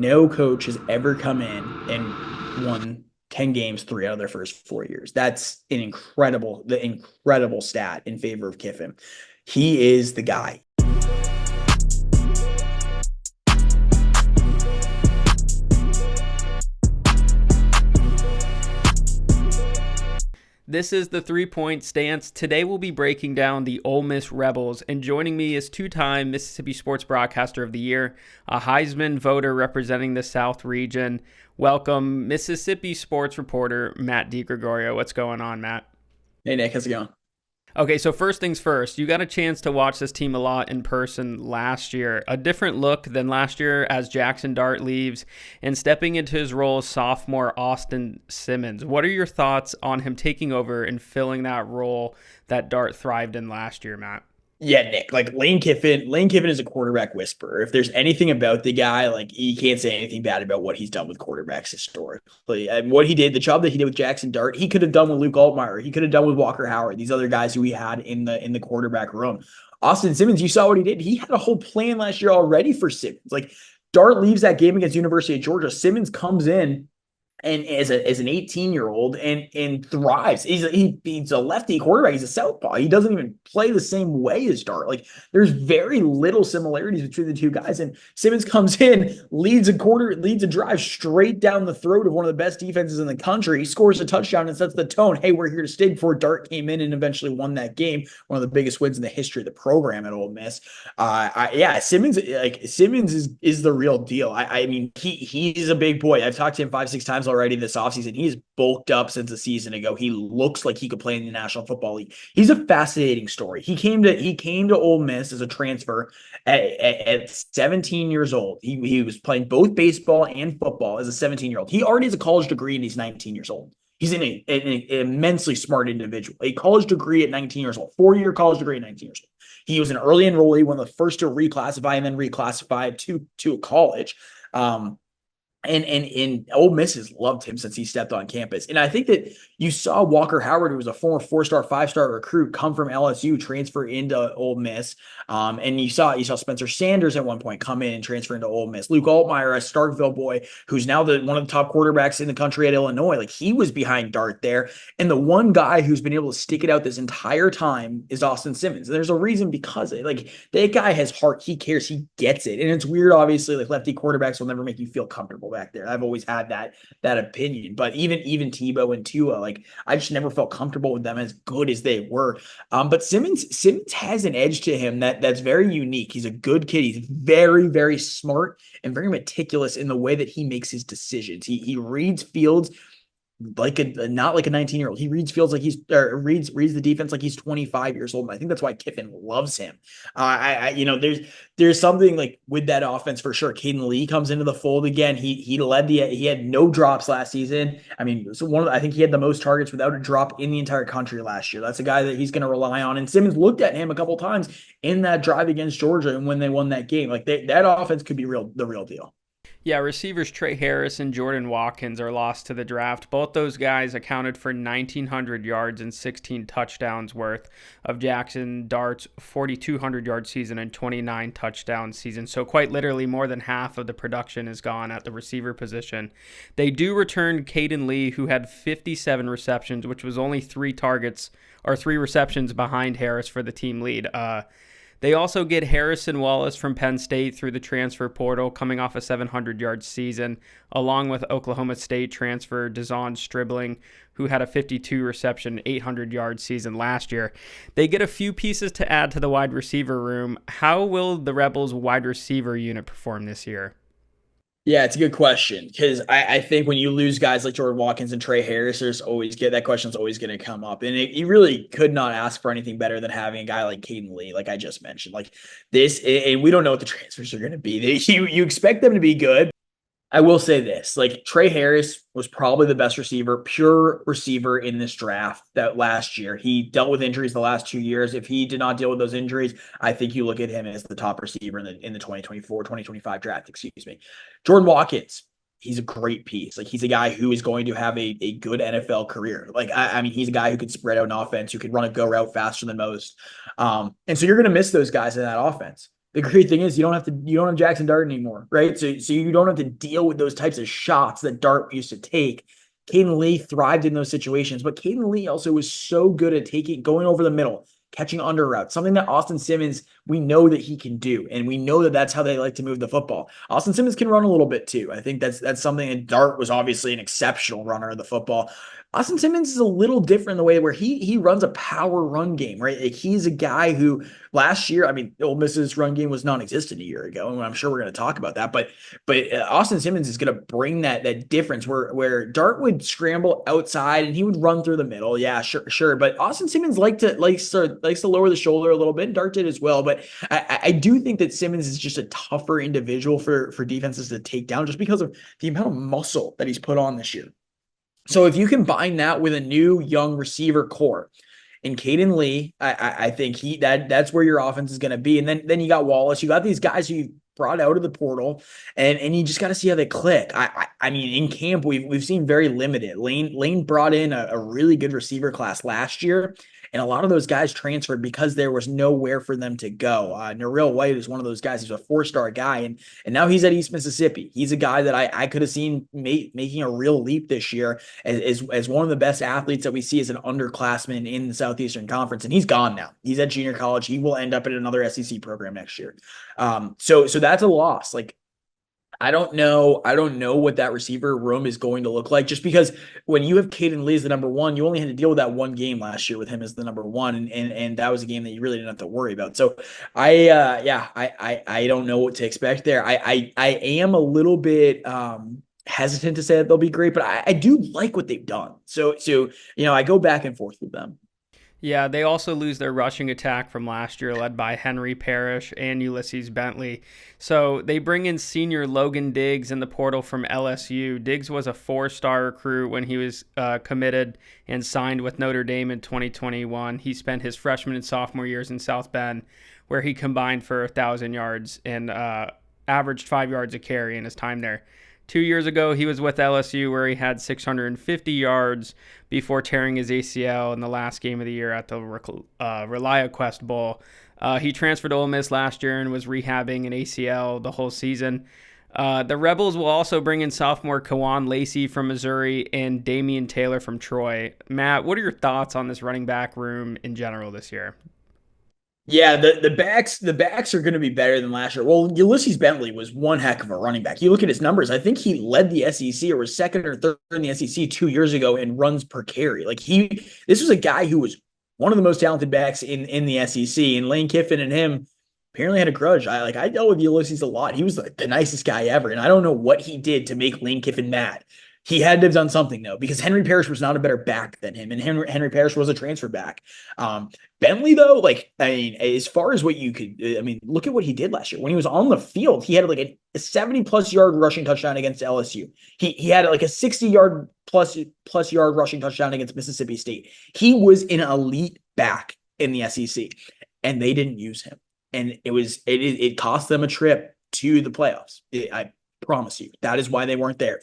no coach has ever come in and won 10 games, 3 out of their first 4 years. That's the incredible stat in favor of Kiffin. He is the guy. This is the 3-Point Stance. Today we'll be breaking down the Ole Miss Rebels, and joining me is two-time Mississippi Sports Broadcaster of the Year, a Heisman voter representing the South region. Welcome, Mississippi sports reporter Matt DeGregorio. What's going on, Matt? Hey, Nick, how's it going? Okay, so first things first, you got a chance to watch this team a lot in person last year. A different look than last year as Jackson Dart leaves and stepping into his role as sophomore Austin Simmons. What are your thoughts on him taking over and filling that role that Dart thrived in last year, Matt? Yeah, Nick, like Lane Kiffin is a quarterback whisperer. If there's anything about the guy, like you can't say anything bad about what he's done with quarterbacks historically. And what he did, the job that he did with Jackson Dart, he could have done with Luke Altmaier. He could have done with Walker Howard, these other guys who we had in the quarterback room. Austin Simmons, you saw what he did. He had a whole plan last year already for Simmons. Like Dart leaves that game against University of Georgia. Simmons comes in and as an 18-year-old and thrives. He's a lefty quarterback. He's a southpaw. He doesn't even play the same way as Dart. Like there's very little similarities between the two guys. And Simmons comes in, leads a drive straight down the throat of one of the best defenses in the country. He scores a touchdown and sets the tone. Hey, we're here to stay. Before Dart came in and eventually won that game, one of the biggest wins in the history of the program at Ole Miss. Simmons is the real deal. I mean, he's a big boy. I've talked to him 5-6 times already this offseason. He's bulked up since a season ago. He looks like he could play in the National Football League. He's a fascinating story. He came to Ole Miss as a transfer at 17 years old. He was playing both baseball and football as a 17-year-old. He already has a college degree and he's 19 years old. He's an immensely smart individual. A college degree at 19 years old, 4-year college degree at 19 years old. He was an early enrollee, one of the first to reclassify and then reclassify to a college. And Ole Miss has loved him since he stepped on campus. And I think that you saw Walker Howard, who was a former 4-star, 5-star recruit, come from LSU, transfer into Ole Miss. And you saw Spencer Sanders at one point come in and transfer into Ole Miss. Luke Altmaier, a Starkville boy, who's now one of the top quarterbacks in the country at Illinois. Like he was behind Dart there. And the one guy who's been able to stick it out this entire time is Austin Simmons. And there's a reason because like that guy has heart. He cares. He gets it. And it's weird, obviously, like lefty quarterbacks will never make you feel comfortable back there. I've always had that opinion. But even Tebow and Tua, like I just never felt comfortable with them as good as they were. But Simmons has an edge to him that's very unique. He's a good kid. He's very, very smart and very meticulous in the way that he makes his decisions. He reads fields like not like a 19-year-old. He reads fields like reads the defense like he's 25 years old. And I think that's why Kiffin loves him. There's something like with that offense for sure. Caden Lee comes into the fold again. He had no drops last season. I mean, I think he had the most targets without a drop in the entire country last year. That's a guy that he's going to rely on. And Simmons looked at him a couple times in that drive against Georgia and when they won that game. Like that offense could be the real deal. Yeah, receivers Trey Harris and Jordan Watkins are lost to the draft. Both those guys accounted for 1,900 yards and 16 touchdowns worth of Jackson Dart's 4,200-yard season and 29 touchdown season. So quite literally more than half of the production is gone at the receiver position. They do return Caden Lee, who had 57 receptions, which was only 3 receptions behind Harris for the team lead. They also get Harrison Wallace from Penn State through the transfer portal, coming off a 700-yard season, along with Oklahoma State transfer Dazon Stribling, who had a 52-reception, 800-yard season last year. They get a few pieces to add to the wide receiver room. How will the Rebels wide receiver unit perform this year? Yeah, it's a good question because I think when you lose guys like Jordan Watkins and Trey Harris, that question's always going to come up. And you really could not ask for anything better than having a guy like Caden Lee, like I just mentioned. Like this, and we don't know what the transfers are going to be. You expect them to be good. I will say this, like Trey Harris was probably the best pure receiver in this draft that last year. He dealt with injuries the last 2 years. If he did not deal with those injuries, I think you look at him as the top receiver in the 2024-2025 draft, excuse me. Jordan Watkins, he's a great piece. Like he's a guy who is going to have a good NFL career. Like, I mean, he's a guy who could spread out an offense, who could run a go route faster than most. And so you're going to miss those guys in that offense. the great thing is you don't have Jackson Dart anymore, right? So you don't have to deal with those types of shots that Dart used to take. Caden Lee thrived in those situations, but Caden Lee also was so good at going over the middle, catching under routes, something that Austin Simmons, we know that he can do, and we know that that's how they like to move the football. Austin Simmons can run a little bit too. I think that's something. And Dart was obviously an exceptional runner of the football. Austin Simmons is a little different in the way where he runs a power run game, right? Like he's a guy who last year, I mean, Ole Miss's run game was non-existent a year ago, and I'm sure we're going to talk about that. But Austin Simmons is going to bring that difference where Dart would scramble outside and he would run through the middle. Yeah, sure. But Austin Simmons likes to lower the shoulder a little bit. Dart did as well. But I do think that Simmons is just a tougher individual for defenses to take down just because of the amount of muscle that he's put on this year. So if you combine that with a new young receiver core and Caden Lee, I think that's where your offense is going to be. And then you got Wallace. You got these guys who you brought out of the portal, and you just got to see how they click. I mean, in camp we've seen very limited. Lane brought in a really good receiver class last year. And a lot of those guys transferred because there was nowhere for them to go. Nareel White is one of those guys. He's a 4-star guy, and now he's at East Mississippi. He's a guy that I could have seen making a real leap this year as one of the best athletes that we see as an underclassman in the Southeastern Conference. And he's gone now. He's at junior college. He will end up at another SEC program next year. So that's a loss. Like, I don't know what that receiver room is going to look like, just because when you have Caden Lee as the number one, you only had to deal with that one game last year with him as the number one. And that was a game that you really didn't have to worry about. So I don't know what to expect there. I am a little bit, hesitant to say that they'll be great, but I do like what they've done. So, I go back and forth with them. Yeah, they also lose their rushing attack from last year, led by Henry Parrish and Ulysses Bentley. So they bring in senior Logan Diggs in the portal from LSU. Diggs was a 4-star recruit when he was committed and signed with Notre Dame in 2021. He spent his freshman and sophomore years in South Bend, where he combined for 1,000 yards and averaged 5 yards a carry in his time there. 2 years ago, he was with LSU, where he had 650 yards before tearing his ACL in the last game of the year at the ReliaQuest Bowl. He transferred to Ole Miss last year and was rehabbing an ACL the whole season. The Rebels will also bring in sophomore Kawan Lacey from Missouri and Damian Taylor from Troy. Matt, what are your thoughts on this running back room in general this year? Yeah, the backs are going to be better than last year. Well, Ulysses Bentley was one heck of a running back. You look at his numbers. I think he led the SEC or was second or third in the SEC 2 years ago in runs per carry. Like this was a guy who was one of the most talented backs in the SEC. And Lane Kiffin and him apparently had a grudge. I dealt with Ulysses a lot. He was like the nicest guy ever, and I don't know what he did to make Lane Kiffin mad. He had to have done something though, because Henry Parrish was not a better back than him, and Henry Parrish was a transfer back. Bentley though, like, I mean, as far as what you could, I mean, look at what he did last year when he was on the field. He had like a 70+ yard rushing touchdown against LSU. He had like a 60 yard plus yard rushing touchdown against Mississippi State. He was an elite back in the SEC, and they didn't use him, and it cost them a trip to the playoffs. I promise you, that is why they weren't there.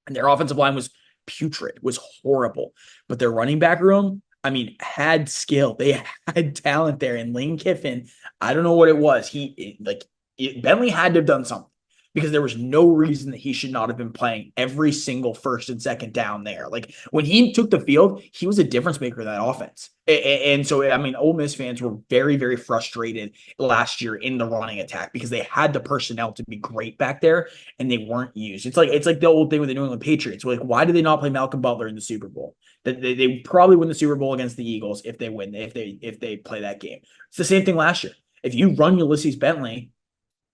And their offensive line was putrid, was horrible. But their running back room, I mean, had skill. They had talent there. And Lane Kiffin, I don't know what it was. Bentley had to have done something, because there was no reason that he should not have been playing every single first and second down there. Like, when he took the field, he was a difference maker in that offense. And so, I mean, Ole Miss fans were very, very frustrated last year in the running attack, because they had the personnel to be great back there and they weren't used. It's like the old thing with the New England Patriots. Like, why did they not play Malcolm Butler in the Super Bowl? They probably win the Super Bowl against the Eagles if they play that game. It's the same thing last year. If you run Ulysses Bentley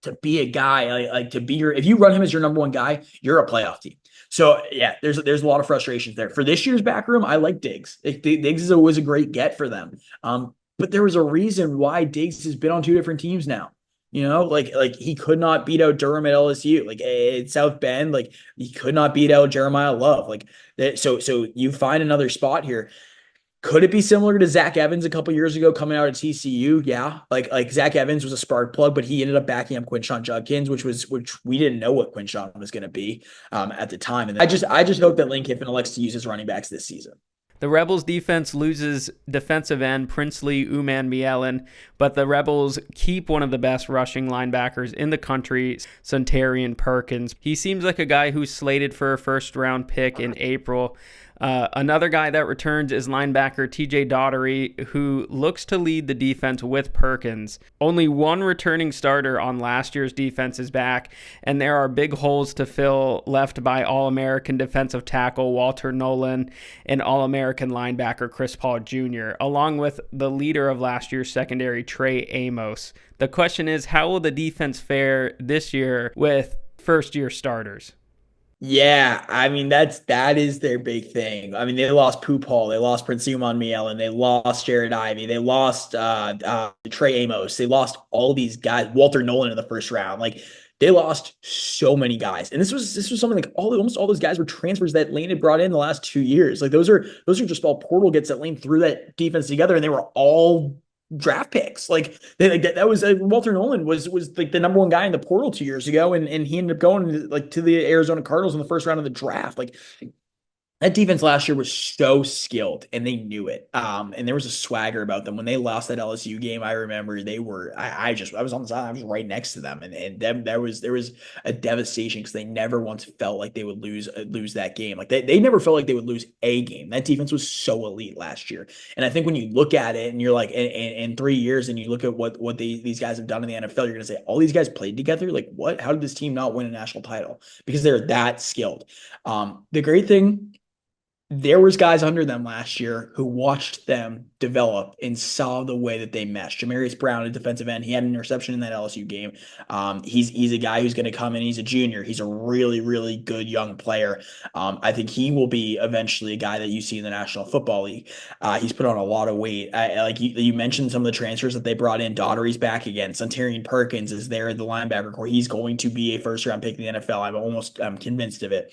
to be a guy, if you run him as your number one guy, you're a playoff team. So yeah, there's a lot of frustrations there. For this year's back room, I like Diggs. Diggs is always a great get for them. But there was a reason why Diggs has been on 2 different teams now. Like he could not beat out Durham at LSU. Like at South Bend, like he could not beat out Jeremiah Love. Like that. So you find another spot here. Could it be similar to Zach Evans a couple years ago coming out at TCU? Yeah. Like Zach Evans was a spark plug, but he ended up backing up Quinshon Judkins, which we didn't know what Quinshon was going to be at the time. And I just hope that Lane Kiffin elects to use his running backs this season. The Rebels defense loses defensive end Princely Uman-Mielen, but the Rebels keep one of the best rushing linebackers in the country, Suntarine Perkins. He seems like a guy who's slated for a first round pick in April. Another guy that returns is linebacker TJ Daugherty, who looks to lead the defense with Perkins. Only one returning starter on last year's defense is back, and there are big holes to fill left by All-American defensive tackle Walter Nolan and All-American linebacker Chris Paul Jr., along with the leader of last year's secondary, Trey Amos. The question is, how will the defense fare this year with first-year starters? Yeah, I mean that is their big thing. I mean, they lost Paul, they lost Prince Miel, and they lost Jared Ivey, they lost Trey Amos, they lost all these guys, Walter Nolan in the first round. Like they lost so many guys, and this was something like almost all those guys were transfers that Lane had brought in the last 2 years. Like those are just all portal gets that Lane threw that defense together, and they were all draft picks. Like that was Walter Nolan was like the number one guy in the portal 2 years ago, and he ended up going like to the Arizona Cardinals in the first round of the draft. Like that defense last year was so skilled and they knew it. And there was a swagger about them. When they lost that LSU game, I remember they were I was on the side, I was right next to them. And them there was a devastation because they never once felt like they would lose that game. Like they never felt like they would lose a game. That defense was so elite last year. And I think when you look at it and you're like in 3 years and you look at what these guys have done in the NFL, you're gonna say all these guys played together. Like what? How did this team not win a national title? Because they're that skilled. The great thing, there was guys under them last year who watched them develop and saw the way that they meshed. Jamarius Brown, a defensive end, he had an interception in that LSU game. He's a guy who's going to come in. He's a junior. He's a really, really good young player. I think he will be eventually a guy that you see in the National Football League. He's put on a lot of weight. Like you mentioned some of the transfers that they brought in. Daugherty's back again. Suntarine Perkins is there at the linebacker core. He's going to be a first-round pick in the NFL. I'm convinced of it.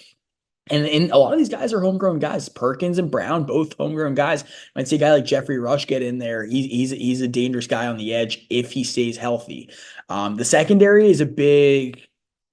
And a lot of these guys are homegrown guys. Perkins and Brown, both homegrown guys. Might see a guy like Jeffrey Rush get in there. He's a dangerous guy on the edge if he stays healthy. The secondary is a big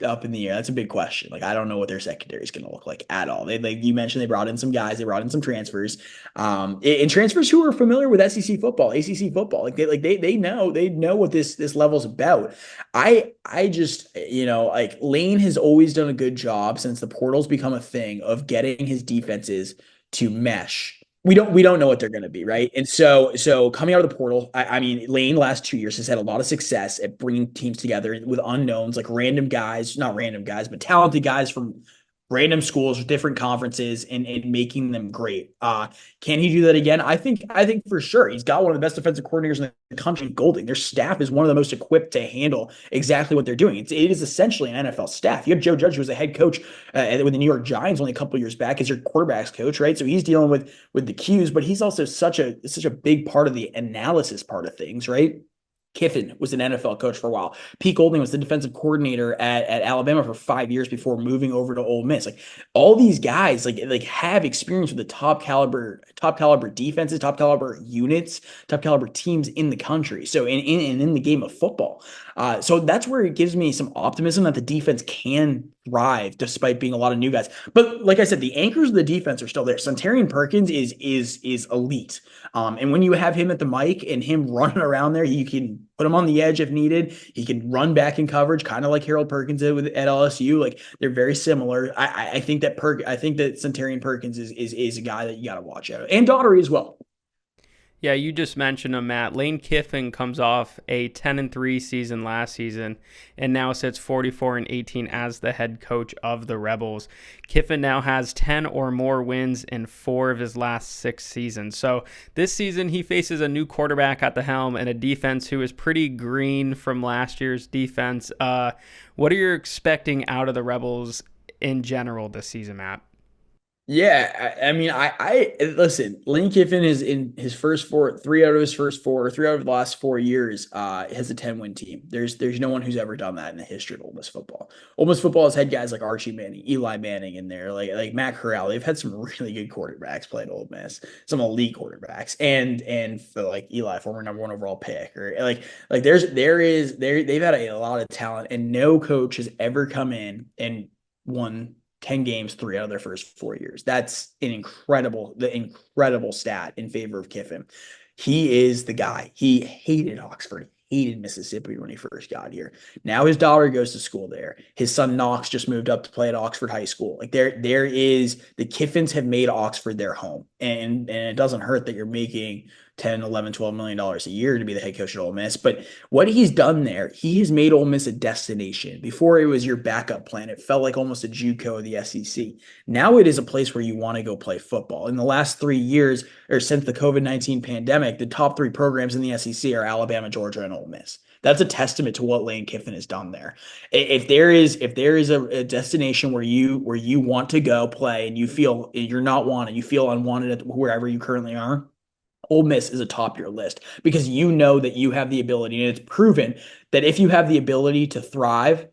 up in the air. That's a big question. Like I don't know what their secondary is going to look like at all. They like you mentioned, they brought in some guys. They brought in some transfers, and transfers who are familiar with SEC football, ACC football. They know what this level's about. I just like Lane has always done a good job since the portal's become a thing of getting his defenses to mesh. We don't know what they're going to be, right? And so coming out of the portal, I mean, Lane last 2 years has had a lot of success at bringing teams together with unknowns, like random guys, not random guys, but talented guys from random schools, different conferences, and making them great. Can he do that again? I think for sure. He's got one of the best defensive coordinators in the country, Golding. Their staff is one of the most equipped to handle exactly what they're doing. It is essentially an NFL staff. You have Joe Judge, who was a head coach with the New York Giants only a couple of years back, as your quarterbacks coach, right? So he's dealing with the cues, but he's also such a big part of the analysis part of things, right? Kiffin was an NFL coach for a while. Pete Golding was the defensive coordinator at Alabama for 5 years before moving over to Ole Miss. Like all these guys, like have experience with the top caliber defenses, top caliber units, top caliber teams in the country. So in the game of football. So that's where it gives me some optimism that the defense can thrive despite being a lot of new guys. But like I said, the anchors of the defense are still there. Suntarine Perkins is elite. And when you have him at the mic and him running around there, you can put him on the edge if needed. He can run back in coverage, kind of like Harold Perkins did at LSU. Like they're very similar. I think that Suntarine Perkins is a guy that you got to watch out, and Daugherty as well. Yeah, you just mentioned him, Matt. Lane Kiffin comes off a 10-3 season last season and now sits 44-18 as the head coach of the Rebels. Kiffin now has 10 or more wins in 4 of his last 6 seasons. So this season he faces a new quarterback at the helm and a defense who is pretty green from last year's defense. What are you expecting out of the Rebels in general this season, Matt? Yeah, I mean, I listen. Lane Kiffin is in his first four, 3 out of his first four, 3 out of the last 4 years. Has a 10-win team. There's no one who's ever done that in the history of Ole Miss football. Ole Miss football has had guys like Archie Manning, Eli Manning in there, like Matt Corral. They've had some really good quarterbacks play at Ole Miss, some elite quarterbacks, and for like Eli, former number 1 overall pick, or like they've had a lot of talent, and no coach has ever come in and won 10 games, 3 out of their first 4 years. That's the incredible stat in favor of Kiffin. He is the guy. He hated Oxford, hated Mississippi when he first got here. Now his daughter goes to school there. His son Knox just moved up to play at Oxford High School. Like there is the Kiffins have made Oxford their home. And it doesn't hurt that you're making 10, 11, $12 million a year to be the head coach at Ole Miss. But what he's done there, he has made Ole Miss a destination. Before it was your backup plan, it felt like almost a JUCO of the SEC. Now it is a place where you want to go play football. In the last 3 years, or since the COVID-19 pandemic, the top 3 programs in the SEC are Alabama, Georgia, and Ole Miss. That's a testament to what Lane Kiffin has done there. If there is a destination where you want to go play and you feel you're not wanted, you feel unwanted at wherever you currently are, Ole Miss is atop your list because you know that you have the ability, and it's proven that if you have the ability to thrive,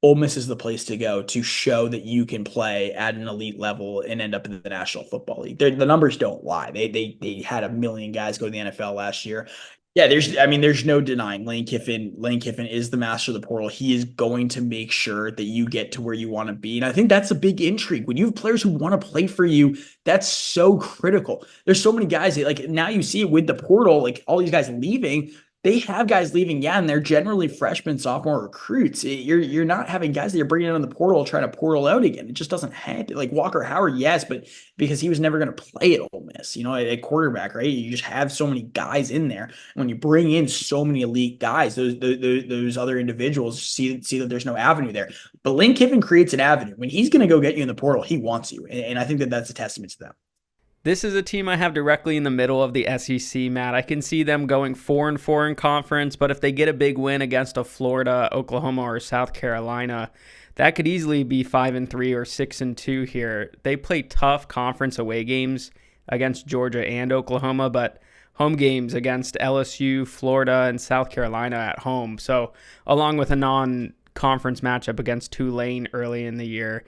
Ole Miss is the place to go to show that you can play at an elite level and end up in the National Football League. The numbers don't lie. They had a million guys go to the NFL last year. Yeah, there's no denying Lane Kiffin. Lane Kiffin is the master of the portal. He is going to make sure that you get to where you want to be. And I think that's a big intrigue. When you have players who want to play for you, that's so critical. There's so many guys that, like, now you see it with the portal, like all these guys leaving. They have guys leaving, yeah, and they're generally freshmen, sophomore recruits. You're not having guys that you're bringing in on the portal trying to portal out again. It just doesn't happen. Like Walker Howard, yes, but because he was never going to play at Ole Miss, at quarterback, right? You just have so many guys in there. When you bring in so many elite guys, those other individuals see that there's no avenue there. But Lane Kiffin creates an avenue. When he's going to go get you in the portal, he wants you, and I think that that's a testament to them. This is a team I have directly in the middle of the SEC, Matt. I can see them going 4-4 in conference, but if they get a big win against a Florida, Oklahoma, or South Carolina, that could easily be 5-3 or 6-2 here. They play tough conference away games against Georgia and Oklahoma, but home games against LSU, Florida, and South Carolina at home. So along with a non-conference matchup against Tulane early in the year.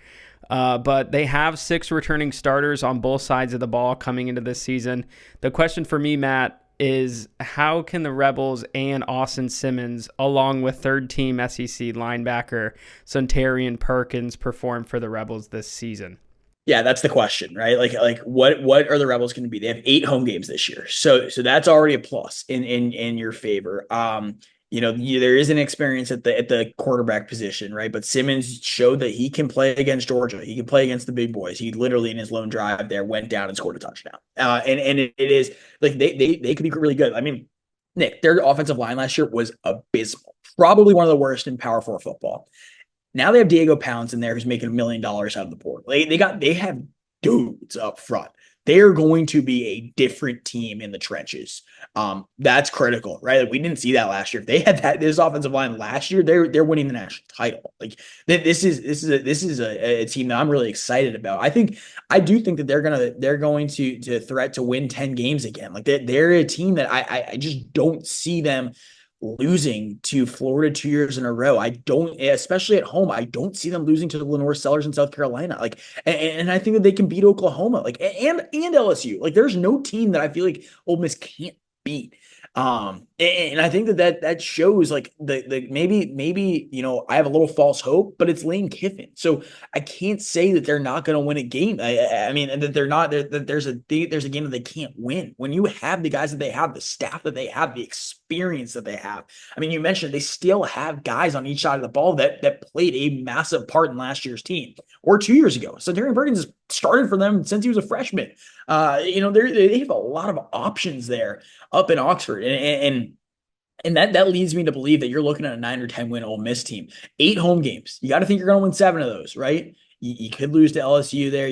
But they have 6 returning starters on both sides of the ball coming into this season. The question for me, Matt, is how can the Rebels and Austin Simmons, along with third-team SEC linebacker Suntarine Perkins, perform for the Rebels this season? Yeah, that's the question, right? Like what are the Rebels going to be? They have 8 home games this year, so that's already a plus in your favor. There is an experience at the quarterback position, right? But Simmons showed that he can play against Georgia. He can play against the big boys. He literally in his lone drive there went down and scored a touchdown. And it is like they could be really good. I mean, Nick, their offensive line last year was abysmal, probably one of the worst in Power 4 football. Now they have Diego Pounds in there who's making $1 million out of the portal. They have dudes up front. They're going to be a different team in the trenches. That's critical, right? Like, we didn't see that last year. If they had this offensive line last year, they're winning the national title. Like this is a team that I'm really excited about. I do think that they're going to threat to win 10 games again. Like they're a team that I just don't see them losing to Florida 2 years in a row. I don't, especially at home, I don't see them losing to the Lenore Sellers in South Carolina. Like, and I think that they can beat Oklahoma, like, and LSU. Like, there's no team that I feel like Ole Miss can't beat. And I think that shows like the maybe I have a little false hope, but it's Lane Kiffin, so I can't say that they're not going to win a game. I mean, and that they're not that there's a game that they can't win when you have the guys that they have, the staff that they have, the experience that they have. I mean, you mentioned they still have guys on each side of the ball that played a massive part in last year's team or 2 years ago. So Suntarine Perkins started for them since he was a freshman. They have a lot of options there up in Oxford, and that leads me to believe that you're looking at a 9 or 10 win Ole Miss team. 8 home games. You got to think you're going to win 7 of those, right? You could lose to LSU there.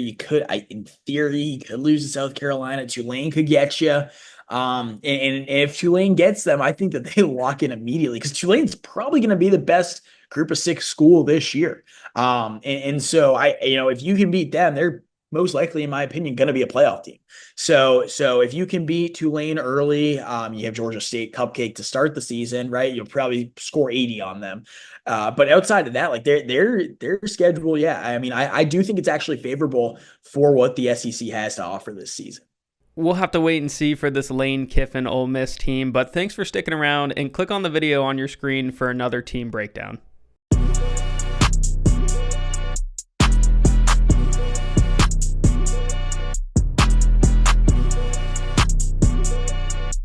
In theory, you could lose to South Carolina. Tulane could get you. And if Tulane gets them, I think that they lock in immediately because Tulane's probably going to be the best group of 6 school this year. And so if you can beat them, they're most likely, in my opinion, going to be a playoff team. So if you can beat Tulane early, you have Georgia State cupcake to start the season, right? You'll probably score 80 on them. But outside of that, like their schedule, yeah. I mean, I do think it's actually favorable for what the SEC has to offer this season. We'll have to wait and see for this Lane Kiffin Ole Miss team, but thanks for sticking around, and click on the video on your screen for another team breakdown.